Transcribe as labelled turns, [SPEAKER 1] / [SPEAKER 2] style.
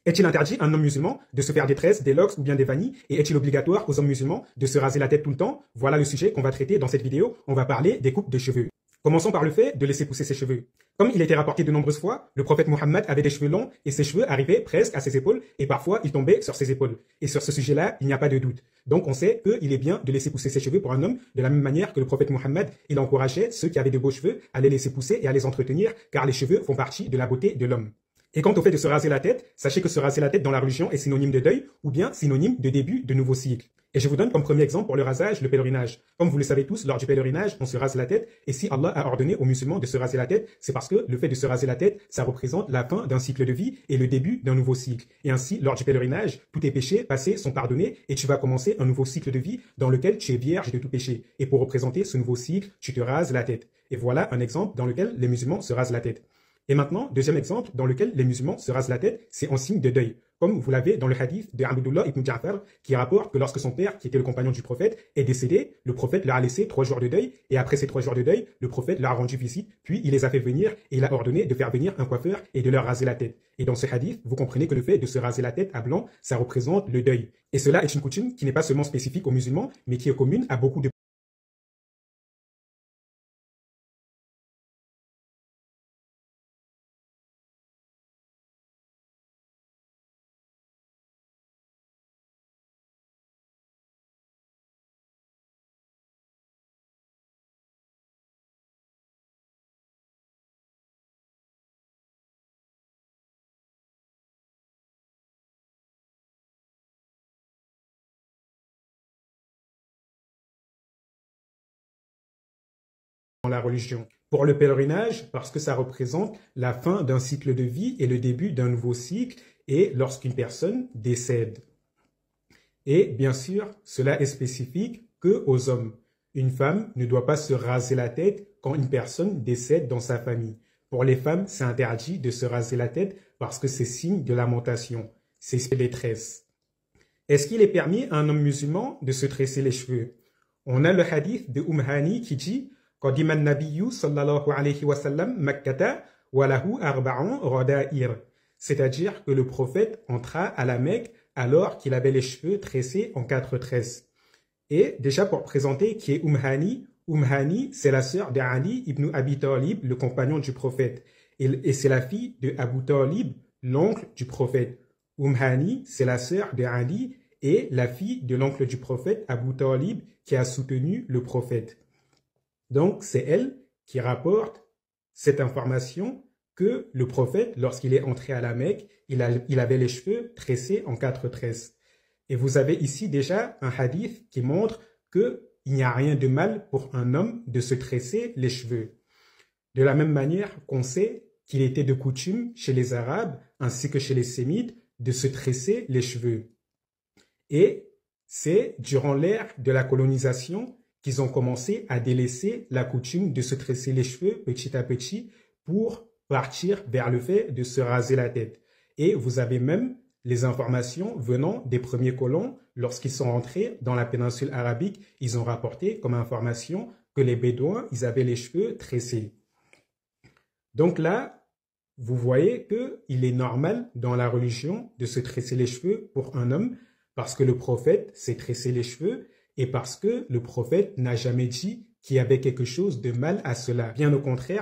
[SPEAKER 1] Est-il interdit à un homme musulman de se faire des tresses, des locks ou bien des vanilles? Et est-il obligatoire aux hommes musulmans de se raser la tête tout le temps? Voilà le sujet qu'on va traiter dans cette vidéo. On va parler des coupes de cheveux. Commençons par le fait de laisser pousser ses cheveux. Comme il était rapporté de nombreuses fois, le prophète Mohammed avait des cheveux longs et ses cheveux arrivaient presque à ses épaules et parfois ils tombaient sur ses épaules. Et sur ce sujet-là, il n'y a pas de doute. Donc on sait qu'il est bien de laisser pousser ses cheveux pour un homme de la même manière que le prophète Mohammed, il encourageait ceux qui avaient de beaux cheveux à les laisser pousser et à les entretenir car les cheveux font partie de la beauté de l'homme. Et quant au fait de se raser la tête, sachez que se raser la tête dans la religion est synonyme de deuil ou bien synonyme de début de nouveau cycle. Et je vous donne comme premier exemple pour le rasage, le pèlerinage. Comme vous le savez tous, lors du pèlerinage, on se rase la tête. Et si Allah a ordonné aux musulmans de se raser la tête, c'est parce que le fait de se raser la tête, ça représente la fin d'un cycle de vie et le début d'un nouveau cycle. Et ainsi, lors du pèlerinage, tous tes péchés passés sont pardonnés et tu vas commencer un nouveau cycle de vie dans lequel tu es vierge de tout péché. Et pour représenter ce nouveau cycle, tu te rases la tête. Et voilà un exemple dans lequel les musulmans se rasent la tête. Et maintenant, deuxième exemple dans lequel les musulmans se rasent la tête, c'est en signe de deuil. Comme vous l'avez dans le hadith de Abdullah ibn Ja'far, qui rapporte que lorsque son père, qui était le compagnon du prophète, est décédé, le prophète leur a laissé 3 jours de deuil, et après ces 3 jours de deuil, le prophète leur a rendu visite, puis il les a fait venir, et il a ordonné de faire venir un coiffeur et de leur raser la tête. Et dans ce hadith, vous comprenez que le fait de se raser la tête à blanc, ça représente le deuil. Et cela est une coutume qui n'est pas seulement spécifique aux musulmans, mais qui est commune à beaucoup de dans la religion. Pour le pèlerinage, parce que ça représente la fin d'un cycle de vie et le début d'un nouveau cycle, et lorsqu'une personne décède. Et bien sûr, cela est spécifique que aux hommes. Une femme ne doit pas se raser la tête quand une personne décède dans sa famille. Pour les femmes, c'est interdit de se raser la tête parce que c'est signe de lamentation, c'est les tresses. Est-ce qu'il est permis à un homme musulman de se tresser les cheveux? On a le hadith de Hani qui dit قدم النبي صلى الله عليه وسلم مكة وله 4 غدائر. C'est-à-dire que le prophète entra à la Mecque alors qu'il avait les cheveux tressés en 4 tresses. Et déjà pour présenter qui est Hani, c'est la sœur d'Ali ibn Abi Talib, le compagnon du prophète. Et c'est la fille de Abu Talib, l'oncle du prophète. Hani, c'est la sœur d'Ali et la fille de l'oncle du prophète, Abu Talib, qui a soutenu le prophète. Donc, c'est elle qui rapporte cette information que le prophète, lorsqu'il est entré à la Mecque, il avait les cheveux tressés en 4 tresses. Et vous avez ici déjà un hadith qui montre qu'il n'y a rien de mal pour un homme de se tresser les cheveux. De la même manière qu'on sait qu'il était de coutume chez les Arabes ainsi que chez les Sémites de se tresser les cheveux. Et c'est durant l'ère de la colonisation qu'ils ont commencé à délaisser la coutume de se tresser les cheveux petit à petit pour partir vers le fait de se raser la tête. Et vous avez même les informations venant des premiers colons, lorsqu'ils sont rentrés dans la péninsule arabique, ils ont rapporté comme information que les Bédouins, ils avaient les cheveux tressés. Donc là, vous voyez qu'il est normal dans la religion de se tresser les cheveux pour un homme parce que le prophète s'est tressé les cheveux et parce que le prophète n'a jamais dit qu'il y avait quelque chose de mal à cela. Bien au contraire,